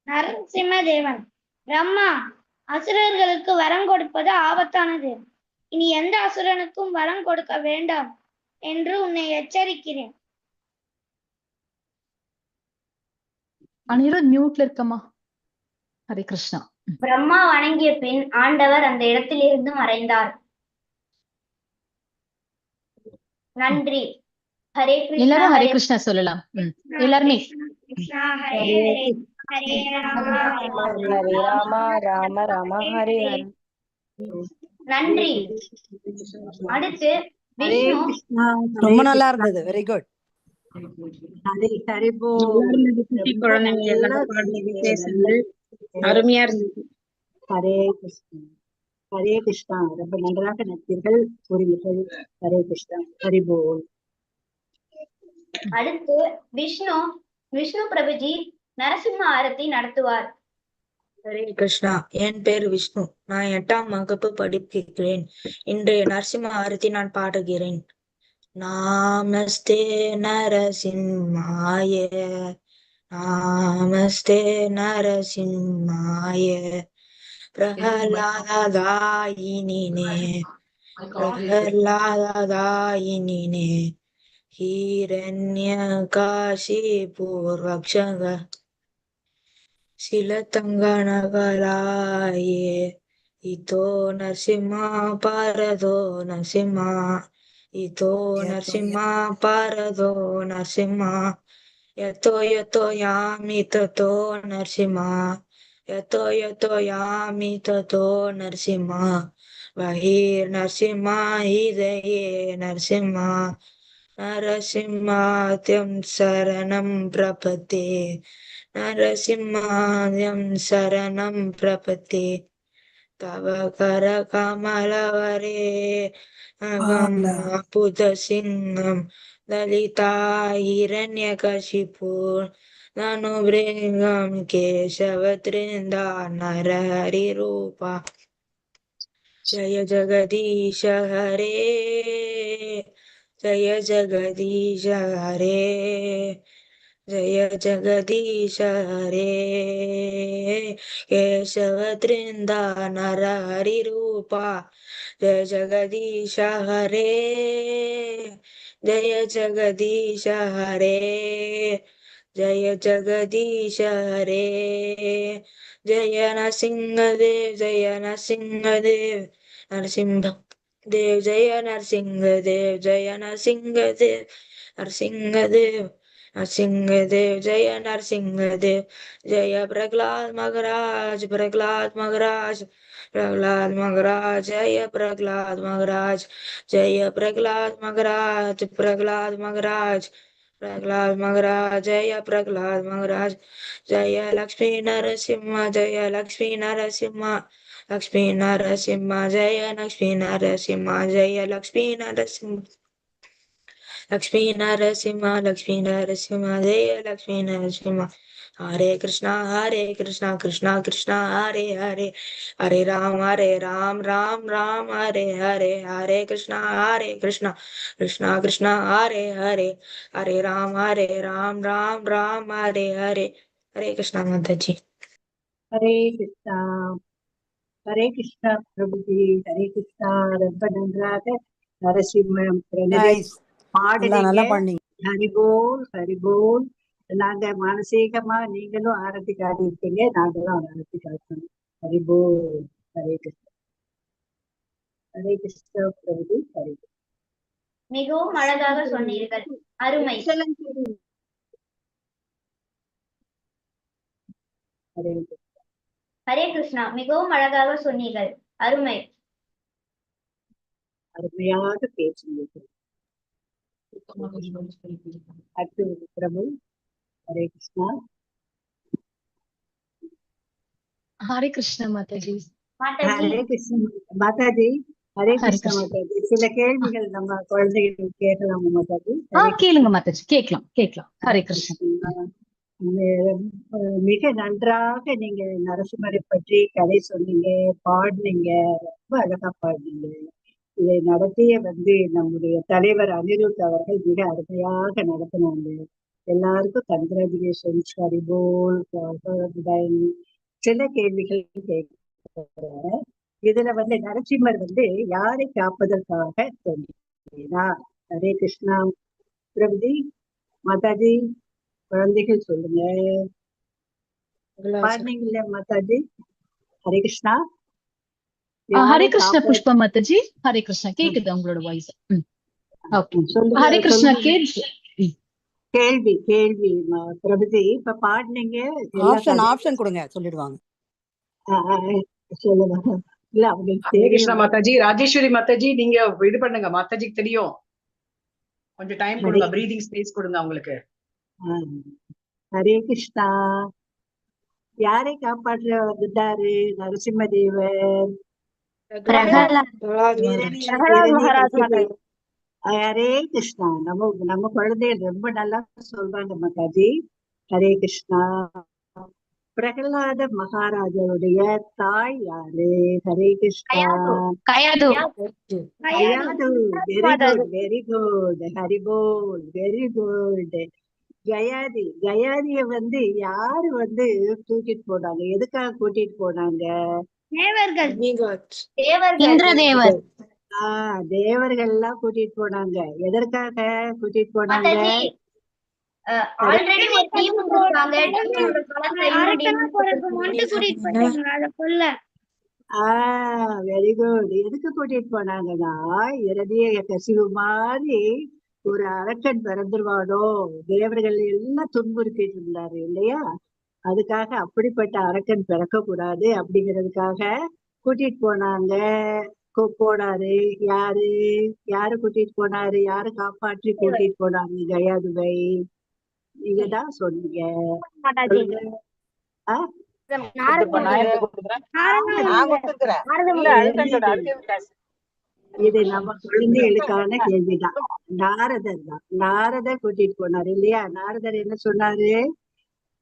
C: நரசிம்மதேவன், பிரம்மா அசுரர்களுக்கு வரம் கொடுப்பது ஆபத்தானது. இனி எந்த அசுரனுக்கும் வரம் கொடுக்க வேண்டாம் என்று உன்னை எச்சரிக்கிறேன்.
E: அனிருத் மியூட்ல இருக்கமா? ஹரே கிருஷ்ணா.
F: பிரம்மா வணங்கிய பின் ஆண்டவர் அந்த இடத்திலிருந்து மறைந்தார். நன்றி. ஹரே கிருஷ்ணா.
E: எல்லாரும் ஹரே கிருஷ்ணா சொல்லலாம். எல்லாருமே.
C: ஹரே
J: ராமா ராம ராம ஹரே ஹரே.
F: நன்றி. அடுத்து விஷ்ணு.
H: ரொம்ப நல்லா இருந்தது. Very good.
A: அருமையா இருந்தது.
H: ஹரே கிருஷ்ணா. ஹரே கிருஷ்ணா. ரொம்ப நன்றாக நடித்தீர்கள், கூறினீர்கள். ஹரே கிருஷ்ணா. ஹரி போல்.
F: அடுத்து விஷ்ணு பிரபுஜி நரசிம்ம ஆரத்தி நடத்துவார்.
K: ஹரே கிருஷ்ணா. என் பேர் விஷ்ணு. நான் 8ஆம் வகுப்பு படிக்கிறேன். இன்றைய நரசிம்ம ஆரத்தி நான் பாடுகிறேன். நமஸ்தே நரசிம்மாய, நமஸ்தே நரசிம்மாய, பிரஹலாதாயினினே, பிரஹலாதாயினினே, ஹிரண்யகாசிபூர்வக்ஷக சிலதங்கனகலாயே, இதோ நரசிம்மா பரதோ நரசிம்மா, இதோ நரசிம்மா பரதோ நரசிம்மா, யதோ யதோ யாமி ததோ நரசிம்மா, यतो यतो यामि ततो नरसिंहा बहिर्नरसिंहा हृदये नरसिंहा नरसिंहाद्यं शरणं प्रपद्ये नरसिंहाद्यं शरणं प्रपद्ये तव करकमलवरे पुतसिंहं ललिता हिरण्यकशिपु धनुभृङ्गं केशवतृन्दा नरहरिरूपा जय जगदीश हरे जय जगदीश हरे जय जगदीश हरे केशवतृन्दा नरहरिरूपा जय जगदीश हरे जय जगदीश हरे जय जगदीश हरे जय नरसिंहदेव जय नरसिंहदेव नरसिंहदेव जय नरसिंहदेव जय नरसिंहदेव नरसिंहदेव नरसिंहदेव जय नरसिंहदेव जय प्रहलाद महाराज प्रहलाद महाराज प्रहलाद महाराज जय प्रहलाद महाराज जय प्रहलाद महाराज प्रहलाद महाराज प्रहलाद महाराज जय प्रहलाद महाराज जय लक्ष्मी नरसिंह जय लक्ष्मी नरसिंह लक्ष्मी नरसिंह जय लक्ष्मी नरसिंह जय लक्ष्मी नरसिंह लक्ष्मी नरसिंह लक्ष्मी नरसिंह जय लक्ष्मी नरसिंह हरे कृष्णा कृष्णा कृष्णा हरे हरे हरे राम राम राम हरे हरे हरे कृष्णा कृष्णा कृष्णा हरे हरे हरे राम राम राम हरे हरे हरे कृष्णा माता जी
H: हरे कृष्णा प्रभु जी हरे कृष्णा ரொம்ப நன்றாக நரசிம்மம் பிரணதி பாடுறீங்க ஹரிபோல் நாங்க மானசீகமா நீங்களும் ஆரத்தி காட்டியிருக்கீங்க நாங்களும் ஆரத்தி காட்டணும் ஹரிபோல் ஹரே கிருஷ்ணா பிரபு ஹரே
F: மிகவும் அழகாக சொன்னீர்கள் அருமை ஹரே கிருஷ்ணா மிகவும் அழகாக சொன்னீர்கள் அருமை
H: அருமையாக பேசுகிறீர்கள் அடுத்து பிரபு हरे कृष्णा
E: माताजी
H: हरे कृष्ण माताजी हरे कृष्णा माताजी சில கேள்விகள் நம்ம குழந்தைகளுக்கு கேட்கலாமா மாதாஜி
E: கேளுங்க மாதாஜி கேட்கலாம் ஹரே கிருஷ்ணா
H: மிக நன்றாக நீங்க நரசிம்மரை பற்றி கதை சொன்னீங்க பாடினீங்க ரொம்ப அழகா பாடினீங்க இதை நடத்திய நம்முடைய தலைவர் அனிருத் அவர்கள் மிக அருமையாக நடத்தினாங்க எல்லாருக்கும் கங்க்ராச்சுலேஷன்ஸ் ஹரிபோல் சில கேள்விகள் கேட்கிறேன் இதுல நரசிம்மர் யாரை காப்பதற்காக தோன்றினார் ஹரே கிருஷ்ணா பிரபுஜி மாதாஜி குழந்தைகள் சொல்லுங்க பாருங்கள மாதாஜி ஹரே கிருஷ்ணா
E: ஹரே கிருஷ்ணா புஷ்பா மாதாஜி ஹரே கிருஷ்ணா கேக்குது உங்களோட வாய்ஸ் ஹரே கிருஷ்ணா
H: கேள்வி பிரபுஜி இப்ப பாடுனீங்க
L: ஆப்ஷன் கொடுங்க சொல்லிடுவாங்க
H: சொல்லுவாங்க இல்ல
B: ஹரே கிருஷ்ணா மாதாஜி ராஜேஸ்வரி மாதாஜி நீங்க இது பண்ணுங்க மாதாஜிக்கு தெரியும் கொஞ்சம் டைம் கொடுங்க பிரீதிங் ஸ்பேஸ் கொடுங்க அவங்களுக்கு
H: ஹரே கிருஷ்ணா யாரை காப்பாற்ற வந்தாரு நரசிம்மதேவர் ஹரே கிருஷ்ணா நம்ம குழந்தைகள் ரொம்ப நல்லா சொல்றாங்க மாதாஜி ஹரே கிருஷ்ணா பிரகலாத மகாராஜருடைய தாய் யாரு Hare Krishna very good Haribol very good கயாதிய யாரு தூக்கிட்டு போனாங்க எதுக்காக கூட்டிட்டு போனாங்க தேவர்கள் எல்லாம் கூட்டிட்டு போனாங்க எதற்காக கூட்டிட்டு போனாங்க வெரி குட் எதுக்கு கூட்டிட்டு போனாங்கன்னா இறுதிய கசிவு மாதிரி ஒரு அரக்கன் பிறந்துருவானோ தேவர்கள் எல்லாம் துன்புறுத்திட்டு இருந்தாரு இல்லையா அதுக்காக அப்படிப்பட்ட அரக்கன் பிறக்க கூடாது அப்படிங்கிறதுக்காக கூட்டிட்டு போனாங்க. போனாரு. யாரு யாரு கூட்டிட்டு போனாரு? யாரு காப்பாற்றி கூட்டிட்டு போனாங்க கயாதுவை? நீங்கதான் சொன்னீங்க. சொல்லுங்க. ஆ? இது நம்ம குழந்தைகளுக்கான கேள்விதான். நாரதர் தான். நாரதர் கூட்டிட்டு போனாரு இல்லையா? நாரதர் என்ன சொன்னாரு?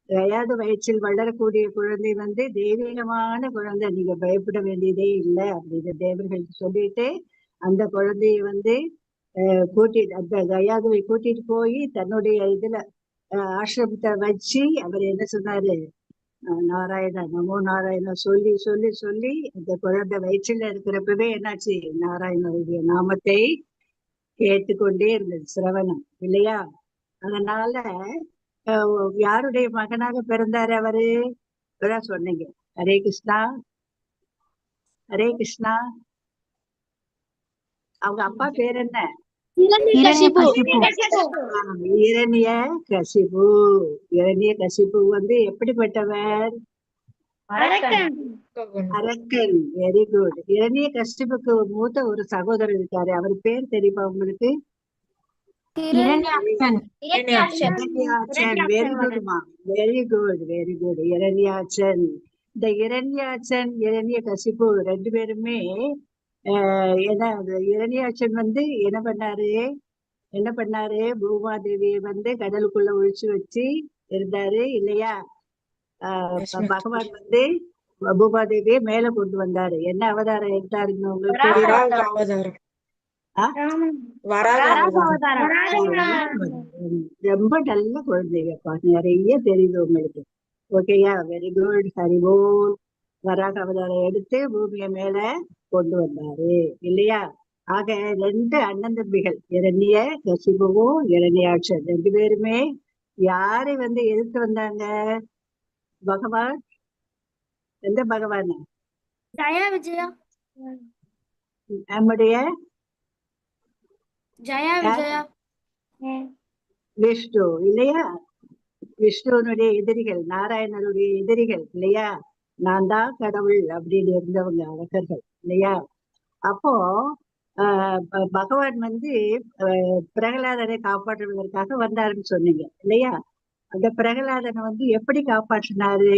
H: கயாது வயிற்றில் வளரக்கூடிய குழந்தை வந்து தெய்வீகமான குழந்தை, நீங்க பயப்பட வேண்டியதே இல்லை அப்படின்னு தேவர்களுக்கு சொல்லிட்டு அந்த குழந்தைய வந்து கூட்டிட்டு அந்த கயாதுவை கூட்டிட்டு போய் தன்னுடைய இதுல ஆசிரமத்தை வச்சு அவர் என்ன சொன்னாரு? நாராயணா நமோ நாராயணா சொல்லி சொல்லி சொல்லி அந்த குழந்தை வயிற்றில இருக்கிறப்பவே என்னாச்சு? நாராயணனுடைய நாமத்தை கேட்டுக்கொண்டே இருந்தது சிரவணம் இல்லையா? அதனால யாருடைய மகனாக பிறந்தாரு அவரு? இப்பதான் சொன்னீங்க. ஹரே கிருஷ்ணா, ஹரே கிருஷ்ணா. அவங்க அப்பா பேர் என்ன? இரணிய கசிபு. இரணிய கசிபு வந்து எப்படிப்பட்டவர்? அரக்கன். Very good. இரணிய கசிபுக்கு மூத்த ஒரு சகோதரர் இருக்காரு, அவர் பேர் தெரியுமா உங்களுக்கு? Very good very good. Hiranyaksha. இந்த இரண்யாட்சன் இரணிய கசிப்பு ரெண்டு பேருமே என்ன, இரண்யாட்சன் வந்து என்ன பண்ணாரு? பூமாதேவியை வந்து கடலுக்குள்ள ஒழிச்சு வச்சு இருந்தாரு இல்லையா? பகவான் வந்து பூமாதேவியை மேல கொண்டு வந்தாரு. என்ன அவதாரம் எடுத்தாருன்னு உங்களுக்கு? ரொம்ப நல்ல குழந்தைங்கப்பா, நிறைய தெரியுது உங்களுக்கு. ஓகேயா? Very good. ஹரிபோல். வராக அவதாரம் எடுத்து பூமியை மேல கொண்டு வந்தாரு இல்லையா? ஆக ரெண்டு அண்ணன் தம்பிகள், இரணிய கசிபுவும் இரணியாட்சன் ரெண்டு பேருமே யாரை வந்து எதிர்த்து வந்தாங்க? பகவான். எந்த பகவான்? நம்முடைய விஷ்ணு இல்லையா? விஷ்ணுனுடைய எதிரிகள், நாராயணனுடைய எதிரிகள் இல்லையா? நான் தான் கடவுள் அப்படின்னு இருந்தவங்க அரக்கர்கள் இல்லையா? அப்போ பகவான் வந்து பிரகலாதனை காப்பாற்றுவதற்காக வந்தாருன்னு சொன்னீங்க இல்லையா? அந்த பிரகலாதனை வந்து எப்படி காப்பாற்றினாரு?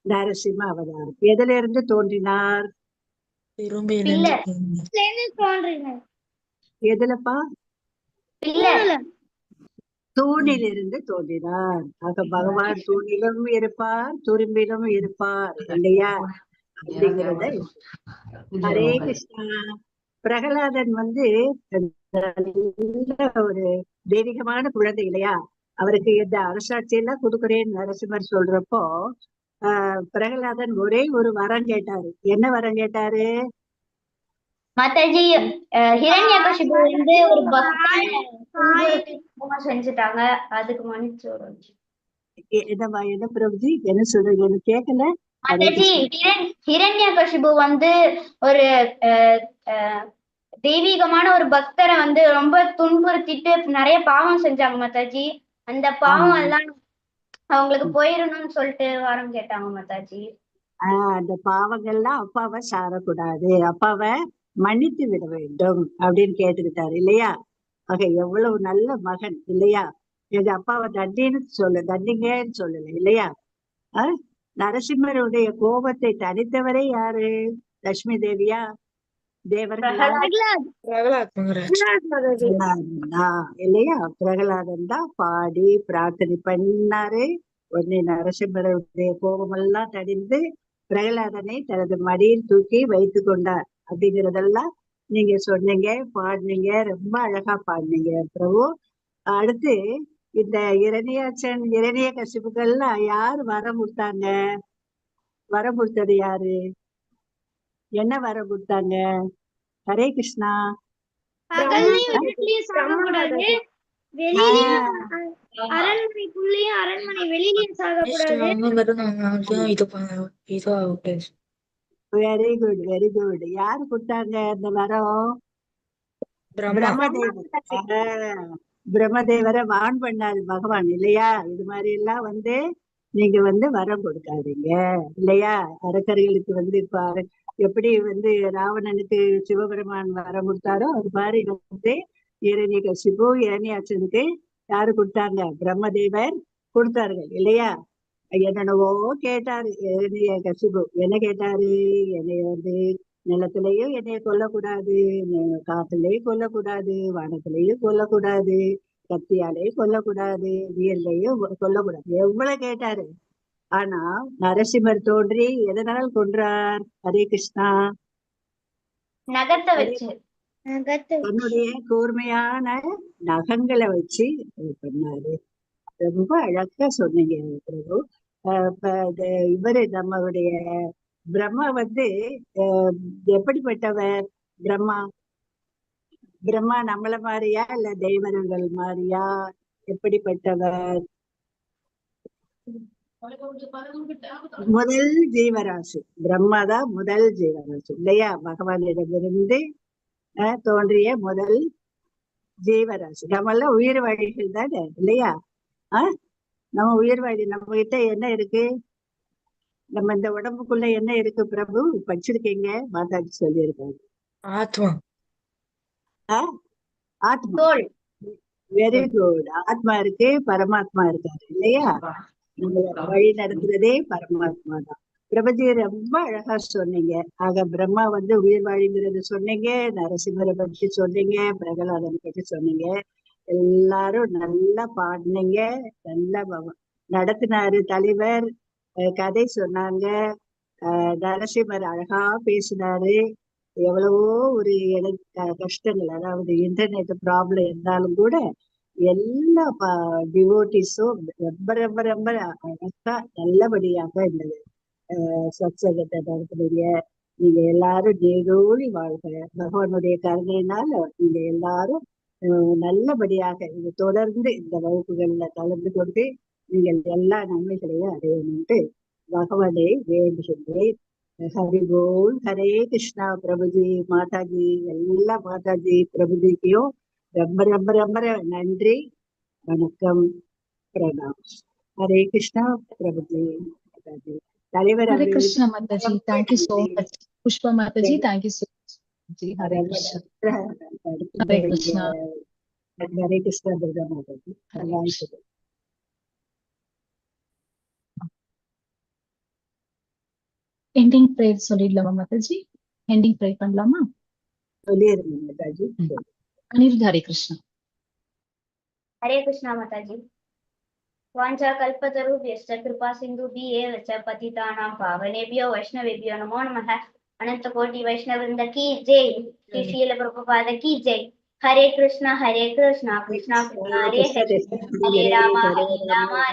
H: நரசிம்ம அவதாரம். எதுல இருந்து தோன்றினார்? எதுலப்பா? தூணிலிருந்து தோன்றினார். ஆக பகவான் தூணிலும் இருப்பார், துரும்பிலும் இருப்பார் இல்லையா? அப்படிங்கிறத. ஹரே கிருஷ்ணா. பிரகலாதன் வந்து ஒரு தெய்வீகமான குழந்தை இல்லையா? அவருக்கு இந்த அரசாட்சி எல்லாம் கொடுக்குறேன்னு நரசிம்மர் சொல்றப்போ பிரகலாதன் ஒரே ஒரு வரம் கேட்டாரு. என்ன வரம் கேட்டாரு?
F: மாதாஜி, ஹிரண்யகசிபு வந்து ஒரு செஞ்சுட்டாங்க, அதுக்கு மன்னிச்சு.
H: என்ன பிரபுஜி என்ன சொல்றீங்க? எனக்கு கேட்கல.
F: மாதாஜி, ஹிரண்யகசிபு வந்து ஒரு தெய்வீகமான ஒரு பக்தரை வந்து ரொம்ப துன்புறுத்திட்டு நிறைய பாவம் செஞ்சாங்க மாதாஜி. அந்த பாவம் எல்லாம் அவங்களுக்கு போயிடணும்னு சொல்லிட்டு வரம் கேட்டாங்க மாதாஜி.
H: அந்த பாவங்கள்லாம் அப்பாவை சாரக்கூடாது, அப்பாவை மன்னித்து விட வேண்டும் அப்படின்னு கேட்டுக்கிட்டாரு இல்லையா? ஆக எவ்வளவு நல்ல மகன் இல்லையா? எங்க அப்பாவை தண்டிங்கன்னு சொல்லல இல்லையா? நரசிம்மருடைய கோபத்தை தணித்தவரே யாரு? லட்சுமி தேவியா? தேவர்களா? இல்லையா? பிரகலாதன் தான் பாடி பிரார்த்தனை பண்ணாரு. உடனே நரசிம்மருடைய கோபமெல்லாம் தணிந்து பிரகலாதனை தனது மடியில் தூக்கி வைத்து கொண்டார் அப்படிங்கிறதெல்லாம் நீங்க சொன்னீங்க, பாடினீங்க, ரொம்ப அழகா பாடினீங்க பிரபு. அடுத்து இந்த இரணியாட்சன் இரணிய கசிப்புகள்லாம் யாரு வரம் கொடுத்தாங்க? வரம் கொடுத்தது யாரு? என்ன வரம் கொடுத்தாங்க? Hare Krishna. Very good very good. யாரு கொடுத்தாங்க அந்த வரம்? பிரம்மதேவன். பிரம்மதேவரை வான் பண்ணாரு பகவான் இல்லையா? இது மாதிரி எல்லாம் நீங்க வரம் கொடுக்காதீங்க இல்லையா? அரக்கர்களுக்கு இப்ப எப்படி ராவணனுக்கு சிவபெருமான் வரம் கொடுத்தாரோ அது மாதிரி இரணியகசிபு இரணியாட்சனுக்கு யாரு கொடுத்தாங்க? பிரம்மதேவர் கொடுத்தார்கள் இல்லையா? என்னென்னவோ கேட்டாரு இரணியகசிபு. என்ன கேட்டாரு? என்னைய நிலத்திலையும் என்னைய கொல்லக்கூடாது, காத்துலயும் கொல்லக்கூடாது, வானத்திலையும் கொல்லக்கூடாது, கத்தியாலையும் கொல்லக்கூடாது, நீர்லையும் கொல்லக்கூடாது, எவ்வளவு கேட்டாரு. ஆனா நரசிம்மர் தோன்றி எதனால் கொன்றார்? ஹரே கிருஷ்ணா.
C: நகத்தை வச்சு
H: தன்னுடைய கூர்மையான நகங்களை வச்சு பண்ணாரு. ரொம்ப அழகா சொன்னீங்க பிரபு. இவரு நம்மளுடைய பிரம்மா எப்படிப்பட்டவர்? பிரம்மா நம்மள மாதிரியா இல்ல தெய்வங்கள் மாதிரியா? எப்படிப்பட்டவர்? முதல் ஜீவராசி பிரம்மா தான். முதல் ஜீவராசி இல்லையா? பகவானிடமிருந்து தோன்றிய முதல் ஜீவராசி. நம்ம எல்லாம் உயிர் வாழிகள் தானே இல்லையா? நம்ம உயிர் வாழி. நம்ம கிட்ட என்ன இருக்கு? நம்ம இந்த உடம்புக்குள்ள என்ன இருக்கு பிரபு? படிச்சிருக்கீங்க, மாதாஜி சொல்லியிருக்காங்க.
K: ஆத்மா.
H: ஆத்மா. Very good. ஆத்மா இருக்கு, பரமாத்மா இருக்காரு இல்லையா? நம்மள வழி நடத்துறதே பரமாத்மா தான். பிரபுஜி ரொம்ப அழகா சொன்னீங்க. ஆக பிரம்மா உயிர் வாழிங்கிறது சொன்னீங்க, நரசிம்மரை பற்றி சொன்னீங்க, பிரகலாதனை பற்றி சொன்னீங்க. எல்லாரும் நல்லா பாடினீங்க, நல்லா நடத்தினாரு தலைவர். கதை சொன்னாங்க. நரசிம்மர் அழகா பேசினாரு. எவ்வளவோ ஒரு கஷ்டங்கள், அதாவது இன்டர்நெட் ப்ராப்ளம் இருந்தாலும் கூட எல்லா டிவோட்டிஸும் ரொம்ப ரொம்ப ரொம்ப அழகா நல்லபடியாக இருந்தது. சத்சங்கத்தை நடத்துறீங்க. நீங்க எல்லாரும் ஜெயதோழி வாழ்க. பகவானுடைய கருணையினால நீங்க எல்லாரும் நல்லபடியாக இது தொடர்ந்து இந்த வகுப்புகள்ல கலந்து கொண்டு நீங்கள் எல்லா நன்மைகளையும் அடையணும்ட்டு பகவானை வேண்டுகின்றேன். ஹரிபோல். ஹரே கிருஷ்ணா. பிரபுஜி, மாதாஜி, எல்லா மாதாஜி பிரபுஜிக்கும் ரொம்ப ரொம்ப ரொம்ப நன்றி. வணக்கம், பிரணாம். ஹரே கிருஷ்ணா பிரபுஜி, மாதாஜி. தலைவர்
E: Hare Krishna Mataji. Thank you so much. Pushpa Mataji, thank you so much. Hare Krishna. Hare Krishna.
H: Hare Krishna Durga Mataji.
E: Ending prayer சொல்லிடலாமா மாதாஜி? எண்டிங் ப்ரே பண்ணலாமா?
H: சொல்லிடுங்க மாதாஜி.
E: அனிருத். ஹரே கிருஷ்ணா.
C: ஹரே கிருஷ்ணா மாதாஜி. வாஞ்சா கல்பதருभ्यश्च कृपा सिन्धुभ्यः च पतितानां पावनेभ्यो वैष्णवेभ्यो नमो नमः. अनंत कोटि वैष्णव वृंद की जय. श्री शील प्रभुपाद की जय. हरे कृष्णा कृष्णा कृष्णा हरे हरे, हरे राम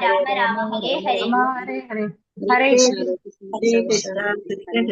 C: राम राम हरे हरे.
H: हरे कृष्ण.